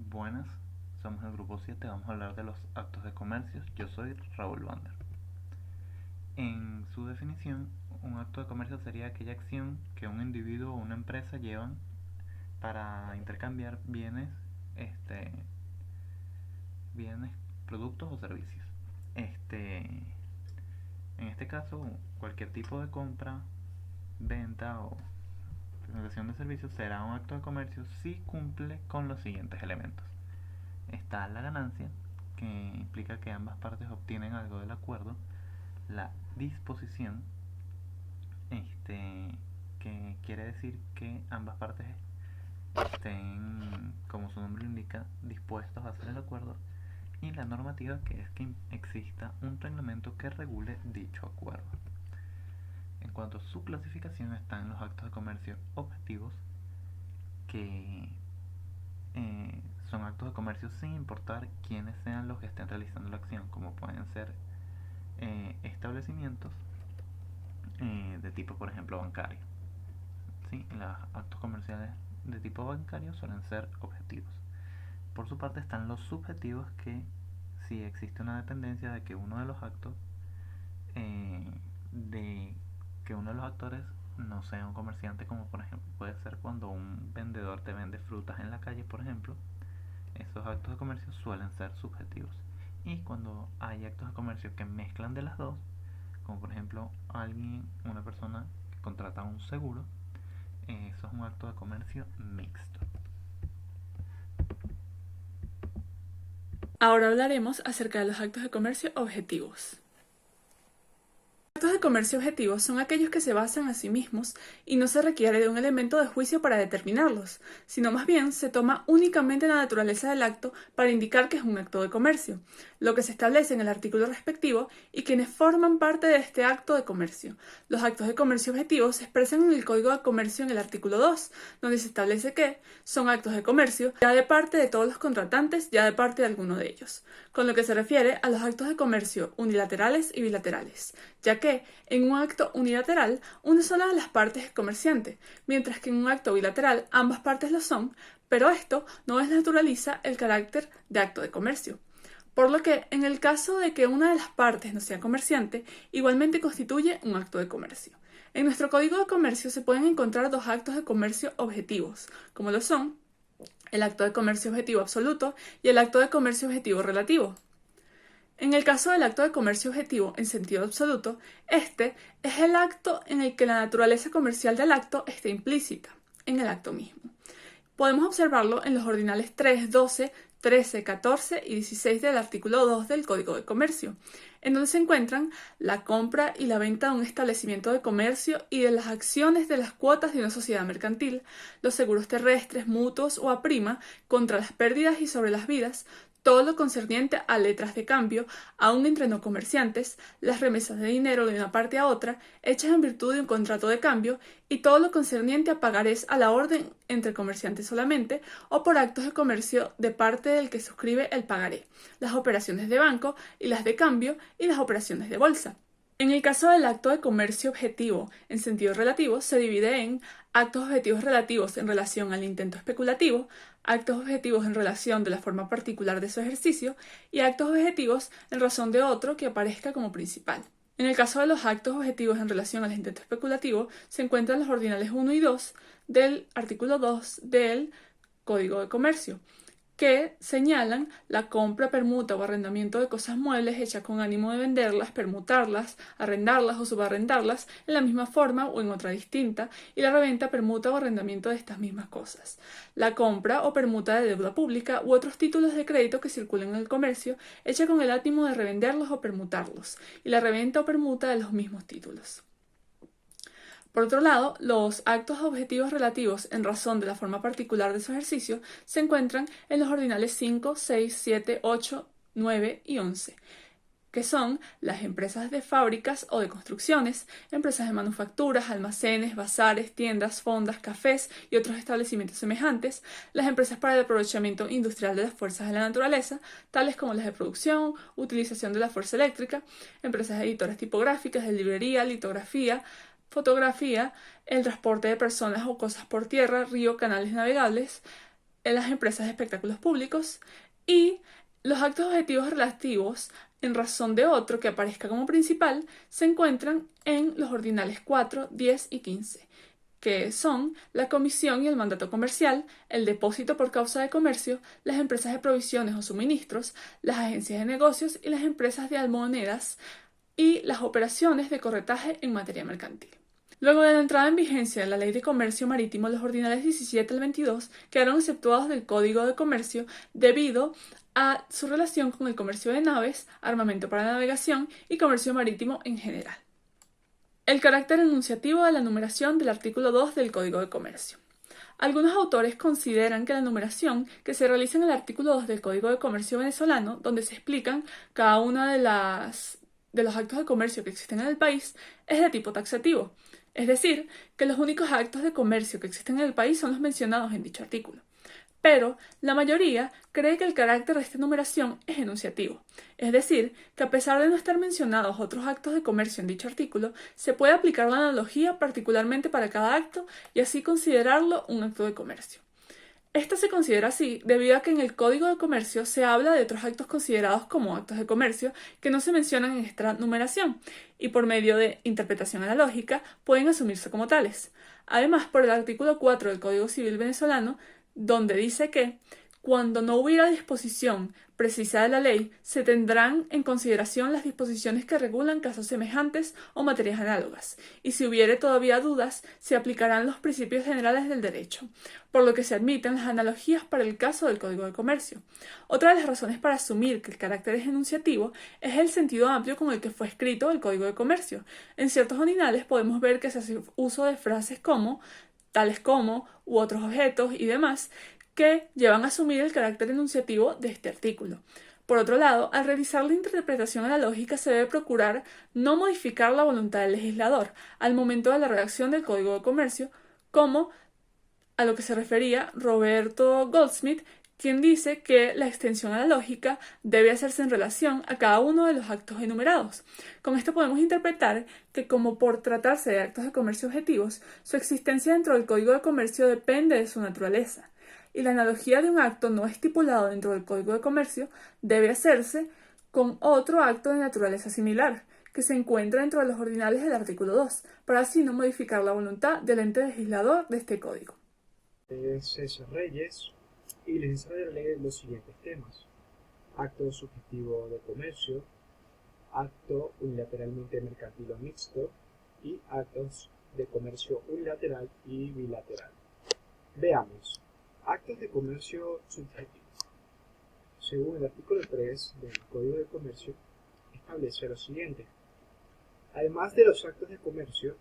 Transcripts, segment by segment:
Buenas, somos el grupo 7, vamos a hablar de los actos de comercio. Yo soy Raúl Vander. En su definición, un acto de comercio sería aquella acción que un individuo o una empresa llevan para intercambiar este, bienes, productos o servicios. En este caso, cualquier tipo de compra, venta o presentación de servicios será un acto de comercio si cumple con los siguientes elementos. Está la ganancia, que implica que ambas partes obtienen algo del acuerdo. La disposición, que quiere decir que ambas partes estén, como su nombre lo indica, dispuestos a hacer el acuerdo. Y la normativa, que es que exista un reglamento que regule dicho acuerdo. En cuanto a su clasificación, están los actos de comercio objetivos, que son actos de comercio sin importar quiénes sean los que estén realizando la acción, como pueden ser establecimientos de tipo, por ejemplo, bancario. ¿Sí? Los actos comerciales de tipo bancario suelen ser objetivos. Por su parte están los subjetivos, que si existe una dependencia de que uno de los actos de que uno de los actores no sea un comerciante, como por ejemplo puede ser cuando un vendedor te vende frutas en la calle, por ejemplo. Esos actos de comercio suelen ser subjetivos. Y cuando hay actos de comercio que mezclan de las dos, como por ejemplo una persona que contrata un seguro, eso es un acto de comercio mixto. Ahora hablaremos acerca de los actos de comercio objetivos. Los actos de comercio objetivos son aquellos que se basan a sí mismos y no se requiere de un elemento de juicio para determinarlos, sino más bien se toma únicamente la naturaleza del acto para indicar que es un acto de comercio, lo que se establece en el artículo respectivo y quienes forman parte de este acto de comercio. Los actos de comercio objetivos se expresan en el Código de Comercio en el artículo 2, donde se establece que son actos de comercio ya de parte de todos los contratantes, ya de parte de alguno de ellos, con lo que se refiere a los actos de comercio unilaterales y bilaterales, ya que en un acto unilateral una sola de las partes es comerciante, mientras que en un acto bilateral ambas partes lo son, pero esto no desnaturaliza el carácter de acto de comercio. Por lo que, en el caso de que una de las partes no sea comerciante, igualmente constituye un acto de comercio. En nuestro Código de Comercio se pueden encontrar dos actos de comercio objetivos, como lo son el acto de comercio objetivo absoluto y el acto de comercio objetivo relativo. En el caso del acto de comercio objetivo en sentido absoluto, este es el acto en el que la naturaleza comercial del acto esté implícita en el acto mismo. Podemos observarlo en los ordinales 3, 12, 13, 14 y 16 del artículo 2 del Código de Comercio, en donde se encuentran la compra y la venta de un establecimiento de comercio y de las acciones de las cuotas de una sociedad mercantil, los seguros terrestres, mutuos o a prima contra las pérdidas y sobre las vidas, todo lo concerniente a letras de cambio, aun entre no comerciantes, las remesas de dinero de una parte a otra, hechas en virtud de un contrato de cambio, y todo lo concerniente a pagarés a la orden entre comerciantes solamente, o por actos de comercio de parte del que suscribe el pagaré, las operaciones de banco y las de cambio y las operaciones de bolsa. En el caso del acto de comercio objetivo en sentido relativo, se divide en actos objetivos relativos en relación al intento especulativo, actos objetivos en relación de la forma particular de su ejercicio y actos objetivos en razón de otro que aparezca como principal. En el caso de los actos objetivos en relación al intento especulativo, se encuentran los ordinales 1 y 2 del artículo 2 del Código de Comercio, que señalan la compra, permuta o arrendamiento de cosas muebles hecha con ánimo de venderlas, permutarlas, arrendarlas o subarrendarlas en la misma forma o en otra distinta, y la reventa, permuta o arrendamiento de estas mismas cosas. La compra o permuta de deuda pública u otros títulos de crédito que circulen en el comercio, hecha con el ánimo de revenderlos o permutarlos, y la reventa o permuta de los mismos títulos. Por otro lado, los actos objetivos relativos en razón de la forma particular de su ejercicio se encuentran en los ordinales 5, 6, 7, 8, 9 y 11, que son las empresas de fábricas o de construcciones, empresas de manufacturas, almacenes, bazares, tiendas, fondas, cafés y otros establecimientos semejantes, las empresas para el aprovechamiento industrial de las fuerzas de la naturaleza, tales como las de producción, utilización de la fuerza eléctrica, empresas editoras tipográficas, de librería, litografía, fotografía, el transporte de personas o cosas por tierra, río, canales navegables, en las empresas de espectáculos públicos, y los actos objetivos relativos en razón de otro que aparezca como principal se encuentran en los ordinales 4, 10 y 15, que son la comisión y el mandato comercial, el depósito por causa de comercio, las empresas de provisiones o suministros, las agencias de negocios y las empresas de almonedas y las operaciones de corretaje en materia mercantil. Luego de la entrada en vigencia de la Ley de Comercio Marítimo, los ordinales 17 al 22 quedaron exceptuados del Código de Comercio debido a su relación con el comercio de naves, armamento para navegación y comercio marítimo en general. El carácter enunciativo de la numeración del artículo 2 del Código de Comercio. Algunos autores consideran que la numeración que se realiza en el artículo 2 del Código de Comercio venezolano, donde se explican cada una de los actos de comercio que existen en el país, es de tipo taxativo. Es decir, que los únicos actos de comercio que existen en el país son los mencionados en dicho artículo. Pero la mayoría cree que el carácter de esta numeración es enunciativo, es decir, que a pesar de no estar mencionados otros actos de comercio en dicho artículo, se puede aplicar la analogía particularmente para cada acto y así considerarlo un acto de comercio. Esto se considera así debido a que en el Código de Comercio se habla de otros actos considerados como actos de comercio que no se mencionan en esta numeración y por medio de interpretación analógica pueden asumirse como tales. Además, por el artículo 4 del Código Civil venezolano, donde dice que cuando no hubiera disposición precisa de la ley, se tendrán en consideración las disposiciones que regulan casos semejantes o materias análogas, y si hubiere todavía dudas, se aplicarán los principios generales del derecho, por lo que se admiten las analogías para el caso del Código de Comercio. Otra de las razones para asumir que el carácter es enunciativo es el sentido amplio con el que fue escrito el Código de Comercio. En ciertos ordinales podemos ver que se hace uso de frases como tales como, u otros objetos y demás, que llevan a asumir el carácter enunciativo de este artículo. Por otro lado, al realizar la interpretación analógica se debe procurar no modificar la voluntad del legislador al momento de la redacción del Código de Comercio, como a lo que se refería Roberto Goldsmith, quien dice que la extensión analógica debe hacerse en relación a cada uno de los actos enumerados. Con esto podemos interpretar que, como por tratarse de actos de comercio objetivos, su existencia dentro del Código de Comercio depende de su naturaleza, y la analogía de un acto no estipulado dentro del Código de Comercio debe hacerse con otro acto de naturaleza similar, que se encuentra dentro de los ordinales del artículo 2, para así no modificar la voluntad del ente legislador de este código. César Reyes, y les desarrollaré los siguientes temas: acto subjetivo de comercio, acto unilateralmente mercantil o mixto y actos de comercio unilateral y bilateral. Veamos. Actos de comercio subjetivo. Según el artículo 3 del Código de Comercio, establece lo siguiente: además de los actos de comercio,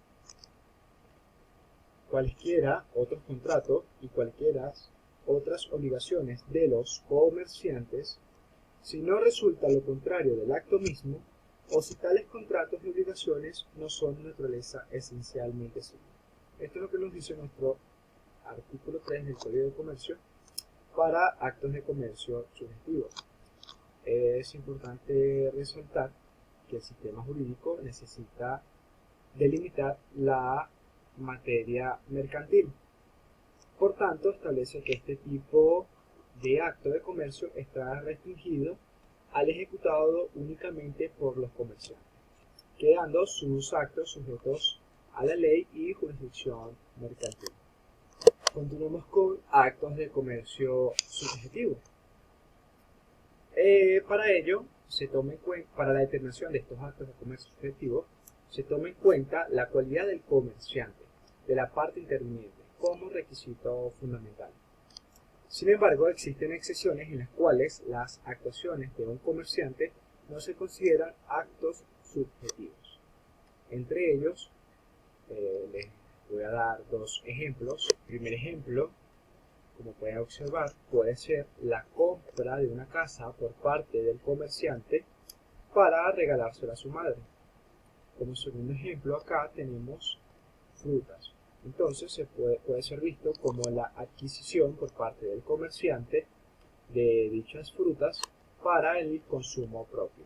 cualquiera otros contratos y cualquiera otras obligaciones de los comerciantes, si no resulta lo contrario del acto mismo, o si tales contratos y obligaciones no son de naturaleza esencialmente civil. Esto es lo que nos dice nuestro artículo 3 del Código de Comercio para actos de comercio subjetivos. Es importante resaltar que el sistema jurídico necesita delimitar la materia mercantil. Por tanto, establece que este tipo de acto de comercio está restringido al ejecutado únicamente por los comerciantes, quedando sus actos sujetos a la ley y jurisdicción mercantil. Continuamos con actos de comercio subjetivo. Para ello, para la determinación de estos actos de comercio subjetivo, se toma en cuenta la cualidad del comerciante, de la parte interviniente, como requisito fundamental. Sin embargo, existen excepciones en las cuales las actuaciones de un comerciante no se consideran actos subjetivos. Entre ellos, les voy a dar dos ejemplos. El primer ejemplo, como pueden observar, puede ser la compra de una casa por parte del comerciante para regalársela a su madre. Como segundo ejemplo, acá tenemos frutas. Entonces puede ser visto como la adquisición por parte del comerciante de dichas frutas para el consumo propio.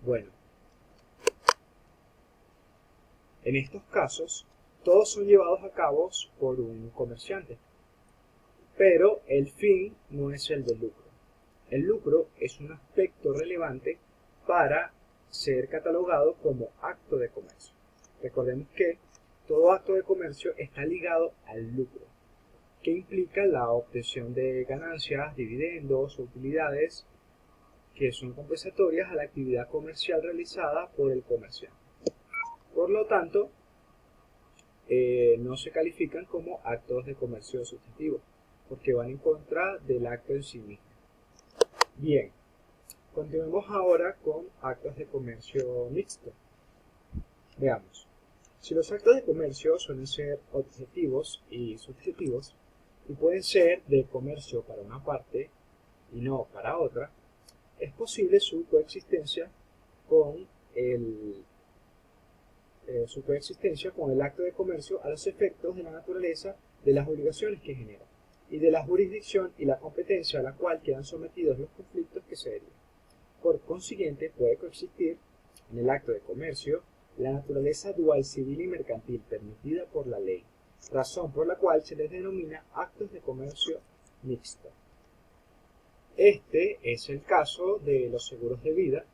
Bueno, en estos casos, todos son llevados a cabo por un comerciante. pero el fin no es el del lucro. El lucro es un aspecto relevante para ser catalogado como acto de comercio. Recordemos que todo acto de comercio está ligado al lucro, que implica la obtención de ganancias, dividendos o utilidades que son compensatorias a la actividad comercial realizada por el comerciante. Por lo tanto, no se califican como actos de comercio subjetivo, porque van en contra del acto en sí mismo. Bien, continuemos ahora con actos de comercio mixto. Veamos. Si los actos de comercio suelen ser objetivos y subjetivos, y pueden ser de comercio para una parte y no para otra, es posible su coexistencia con el acto de comercio a los efectos de la naturaleza de las obligaciones que genera y de la jurisdicción y la competencia a la cual quedan sometidos los conflictos que se derivan. Por consiguiente, puede coexistir en el acto de comercio la naturaleza dual civil y mercantil permitida por la ley, razón por la cual se les denomina actos de comercio mixto. Este es el caso de los seguros de vida,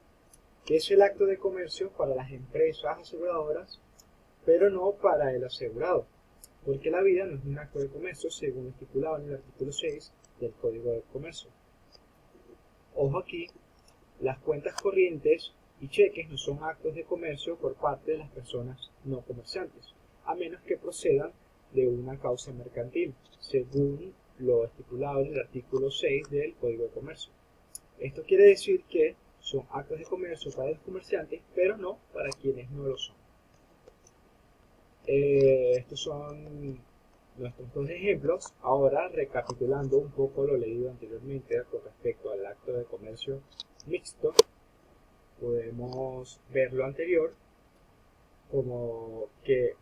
que es el acto de comercio para las empresas aseguradoras, pero no para el asegurado, porque la vida no es un acto de comercio según lo estipulado en el artículo 6 del Código de Comercio. Ojo aquí, las cuentas corrientes y cheques no son actos de comercio por parte de las personas no comerciantes, a menos que procedan de una causa mercantil, según lo estipulado en el artículo 6 del Código de Comercio. Esto quiere decir que son actos de comercio para los comerciantes, pero no para quienes no lo son. Estos son nuestros dos ejemplos. Ahora, recapitulando un poco lo leído anteriormente con respecto al acto de comercio mixto, podemos ver lo anterior como que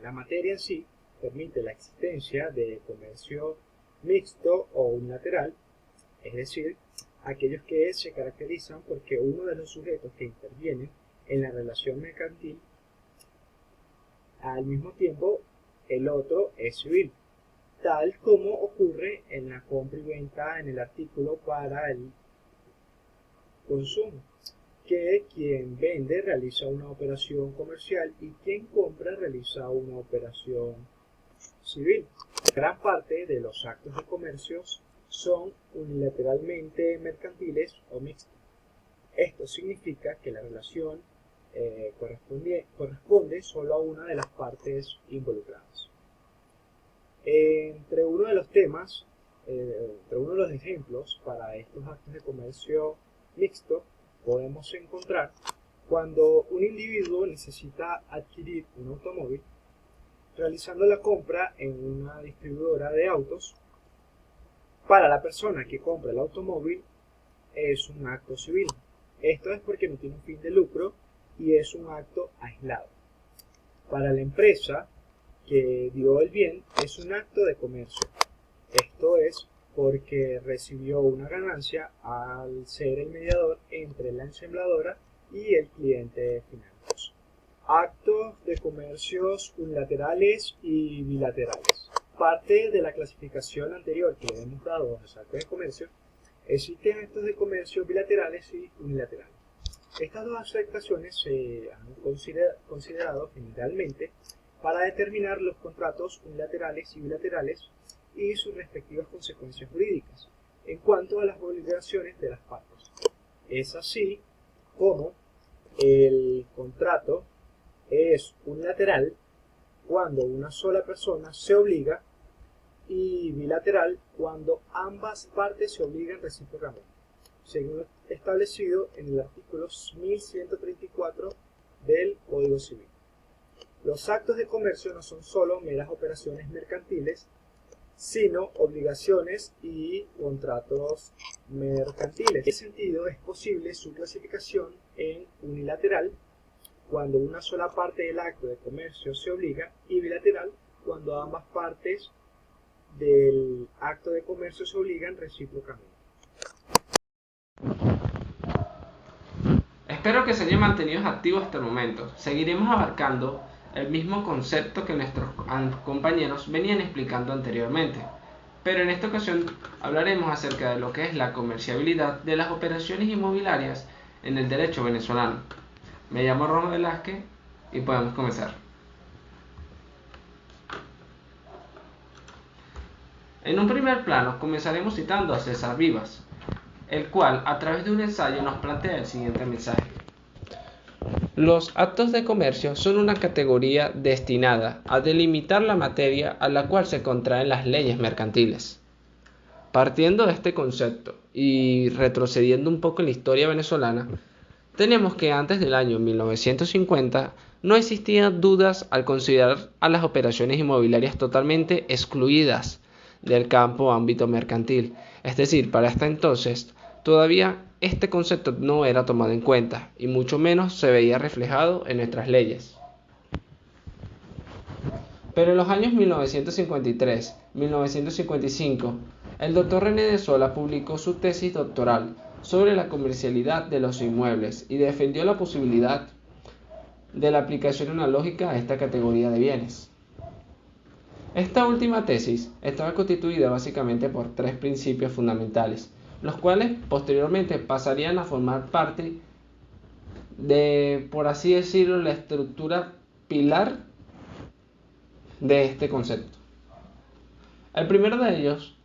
la materia en sí permite la existencia de comercio mixto o unilateral, es decir, aquellos que se caracterizan porque uno de los sujetos que intervienen en la relación mercantil al mismo tiempo el otro es civil, tal como ocurre en la compra y venta en el artículo para el consumo, que quien vende realiza una operación comercial y quien compra realiza una operación civil. Gran parte de los actos de comercio son unilateralmente mercantiles o mixtos. Esto significa que la relación corresponde solo a una de las partes involucradas. Entre uno de los ejemplos para estos actos de comercio mixto podemos encontrar cuando un individuo necesita adquirir un automóvil, realizando la compra en una distribuidora de autos. Para la persona que compra el automóvil es un acto civil. Esto es porque no tiene un fin de lucro y es un acto aislado. Para la empresa que dio el bien es un acto de comercio. Esto es porque recibió una ganancia al ser el mediador entre la ensambladora y el cliente final. Actos de comercios unilaterales y bilaterales. Parte de la clasificación anterior que le hemos dado a los actos de comercio, existen actos de comercio bilaterales y unilaterales. Estas dos aceptaciones se han considerado generalmente para determinar los contratos unilaterales y bilaterales y sus respectivas consecuencias jurídicas en cuanto a las obligaciones de las partes. Es así como el contrato es unilateral cuando una sola persona se obliga y bilateral cuando ambas partes se obligan recíprocamente, según lo establecido en el artículo 1134 del Código Civil. Los actos de comercio no son solo meras operaciones mercantiles, sino obligaciones y contratos mercantiles. En ese sentido, es posible su clasificación en unilateral, cuando una sola parte del acto de comercio se obliga, y bilateral, cuando ambas partes del acto de comercio se obligan recíprocamente. Espero que se hayan mantenido activos hasta el momento. Seguiremos abarcando el mismo concepto que nuestros compañeros venían explicando anteriormente. pero en esta ocasión hablaremos acerca de lo que es la comerciabilidad de las operaciones inmobiliarias en el derecho venezolano. Me llamo Romo Velázquez y podemos comenzar. En un primer plano comenzaremos citando a César Vivas, el cual a través de un ensayo nos plantea el siguiente mensaje. Los actos de comercio son una categoría destinada a delimitar la materia a la cual se contraen las leyes mercantiles. Partiendo de este concepto y retrocediendo un poco en la historia venezolana, tenemos que antes del año 1950 no existían dudas al considerar a las operaciones inmobiliarias totalmente excluidas del campo o ámbito mercantil. Es decir, para hasta entonces todavía este concepto no era tomado en cuenta y mucho menos se veía reflejado en nuestras leyes. Pero en los años 1953-1955, el doctor René de Sola publicó su tesis doctoral sobre la comercialidad de los inmuebles y defendió la posibilidad de la aplicación analógica a esta categoría de bienes. Esta última tesis estaba constituida básicamente por 3 principios fundamentales, los cuales posteriormente pasarían a formar parte de, por así decirlo, la estructura pilar de este concepto. El primero de ellos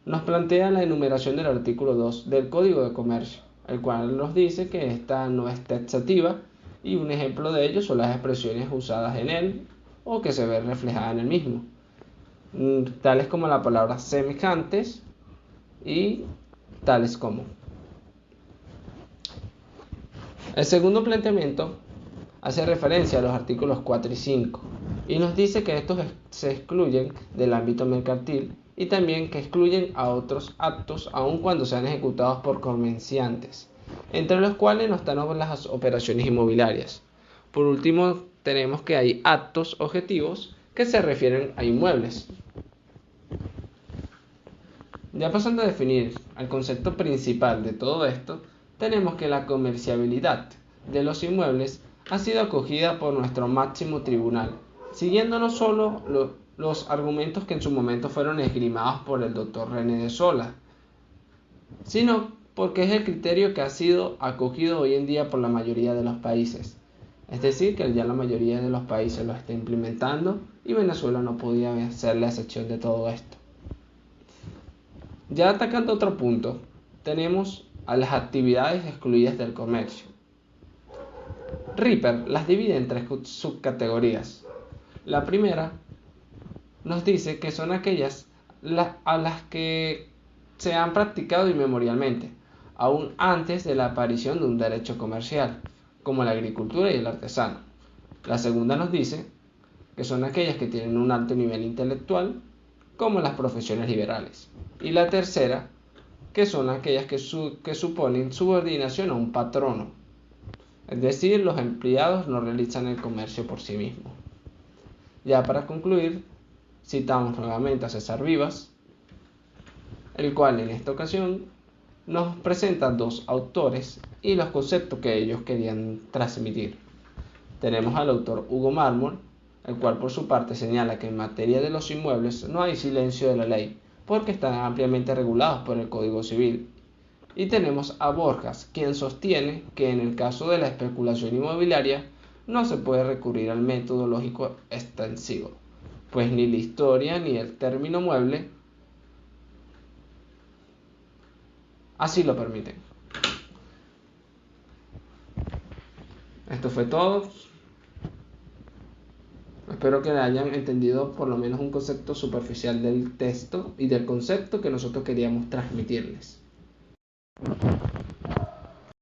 nos plantea la enumeración del artículo 2 del Código de Comercio, el cual nos dice que esta no es taxativa y un ejemplo de ello son las expresiones usadas en él o que se ve reflejada en el mismo, tales como la palabra semejantes y tales como. El segundo planteamiento hace referencia a los artículos 4 y 5 y nos dice que estos se excluyen del ámbito mercantil y también que excluyen a otros actos aun cuando sean ejecutados por comerciantes, entre los cuales no están las operaciones inmobiliarias. Por último, tenemos que hay actos objetivos que se refieren a inmuebles. Ya pasando a definir el concepto principal de todo esto, tenemos que la comerciabilidad de los inmuebles ha sido acogida por nuestro máximo tribunal, siguiendo no solo los argumentos que en su momento fueron esgrimados por el doctor René de Sola, sino porque es el criterio que ha sido acogido hoy en día por la mayoría de los países. Es decir, que ya la mayoría de los países lo está implementando y Venezuela no podía ser la excepción de todo esto. Ya atacando otro punto, tenemos a las actividades excluidas del comercio. Ripper las divide en 3 subcategorías. La primera nos dice que son aquellas a las que se han practicado inmemorialmente, aún antes de la aparición de un derecho comercial, como la agricultura y el artesano. La segunda nos dice que son aquellas que tienen un alto nivel intelectual, como las profesiones liberales. Y la tercera, que son aquellas que suponen subordinación a un patrono, es decir, los empleados no realizan el comercio por sí mismos. Ya para concluir, citamos nuevamente a César Vivas, el cual en esta ocasión nos presenta 2 autores y los conceptos que ellos querían transmitir. Tenemos al autor Hugo Mármol, el cual por su parte señala que en materia de los inmuebles no hay silencio de la ley, porque están ampliamente regulados por el Código Civil. Y tenemos a Borjas, quien sostiene que en el caso de la especulación inmobiliaria no se puede recurrir al método lógico extensivo, pues ni la historia ni el término mueble así lo permiten. Esto fue todo. Espero que hayan entendido por lo menos un concepto superficial del texto y del concepto que nosotros queríamos transmitirles.